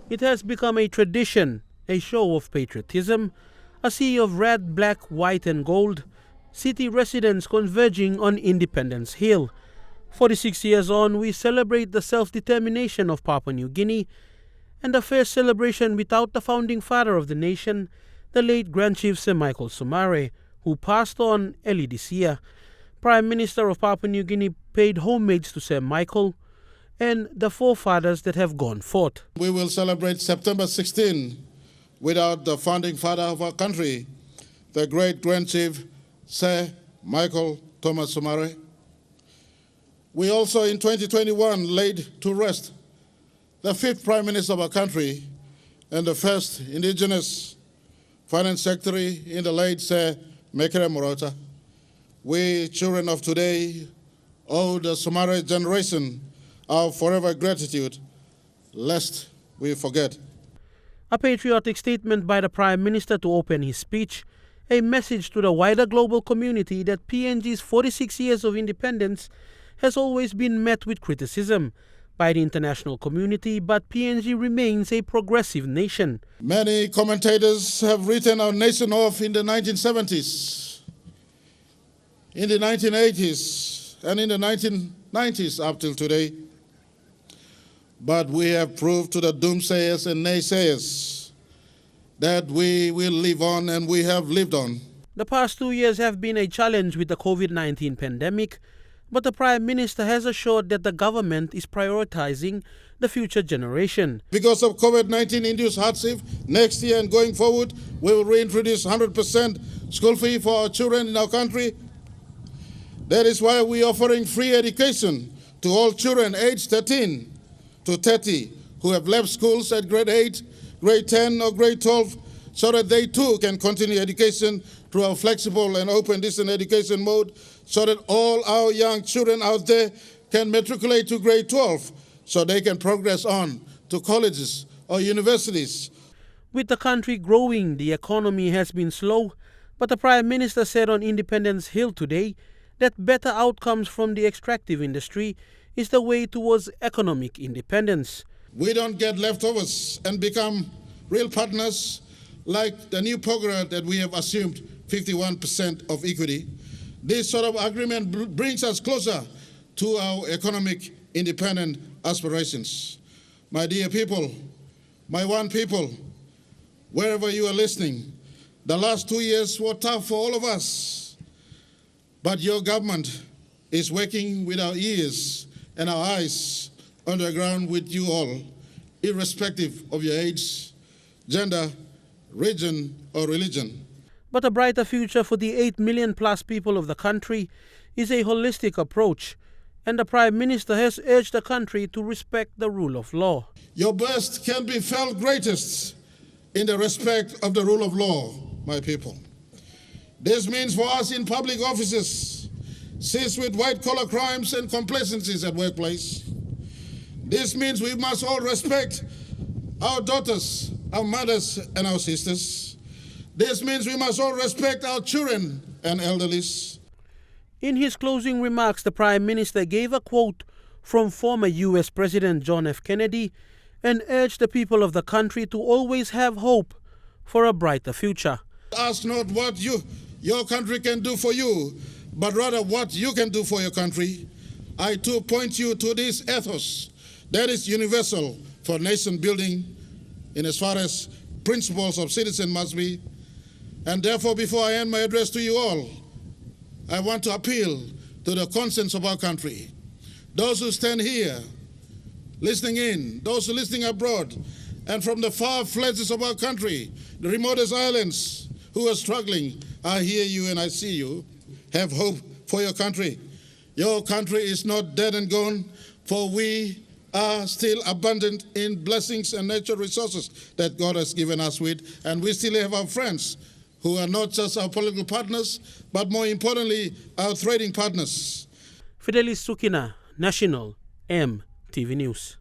It has become a tradition, a show of patriotism, a sea of red, black, white and gold, city residents converging on Independence Hill. 46 years on, we celebrate the self-determination of Papua New Guinea, and the first celebration without the founding father of the nation, the late Grand Chief Sir Michael Somare, who passed on early this year. Prime Minister of Papua New Guinea paid homage to Sir Michael and the forefathers that have gone forth. We will celebrate September 16 without the founding father of our country, the great Grand Chief Sir Michael Thomas Somare. We also in 2021 laid to rest the fifth Prime Minister of our country and the first Indigenous Finance Secretary in the late Sir Minister Marape. We children of today owe the Somare generation our forever gratitude, lest we forget. A patriotic statement by the Prime Minister to open his speech, a message to the wider global community that PNG's 46 years of independence has always been met with criticism by the international community, but PNG remains a progressive nation. Many commentators have written our nation off in the 1970s, in the 1980s, and in the 1990s up till today. But we have proved to the doomsayers and naysayers that we will live on, and we have lived on. The past 2 years have been a challenge with the COVID-19 pandemic, but the Prime Minister has assured that the government is prioritizing the future generation. Because of COVID-19 induced hardship, next year and going forward, we will reintroduce 100% school fee for our children in our country. That is why we are offering free education to all children aged 13 to 30 who have left schools at grade 8, grade 10 or grade 12, so that they too can continue education through our flexible and open distance education mode, so that all our young children out there can matriculate to grade 12, so they can progress on to colleges or universities. With the country growing, the economy has been slow, but the Prime Minister said on Independence Hill today that better outcomes from the extractive industry is the way towards economic independence. We don't get leftovers and become real partners like the new program that we have assumed 51% of equity. This sort of agreement brings us closer to our economic independent aspirations. My dear people, my one people, wherever you are listening, the last 2 years were tough for all of us, but your government is working with our ears and our eyes on the ground with you all, irrespective of your age, gender, region, or religion. But a brighter future for the 8 million plus people of the country is a holistic approach, and the Prime Minister has urged the country to respect the rule of law. Your best can be felt greatest in the respect of the rule of law, my people. This means for us in public offices, cease with white-collar crimes and complacencies at workplace. This means we must all respect our daughters, our mothers, and our sisters. This means we must all respect our children and elderlies. In his closing remarks, the Prime Minister gave a quote from former U.S. President John F. Kennedy and urged the people of the country to always have hope for a brighter future. Ask not what your country can do for you, but rather what you can do for your country. I too point you to this ethos that is universal for nation building in as far as principles of citizen must be. And therefore, before I end my address to you all, I want to appeal to the conscience of our country. Those who stand here, listening in, those who are listening abroad, and from the far fledges of our country, the remotest islands who are struggling, I hear you and I see you. Have hope for your country. Your country is not dead and gone, for we are still abundant in blessings and natural resources that God has given us with, and we still have our friends who are not just our political partners, but more importantly, our trading partners. Fidelis Sukina, National EMTV News.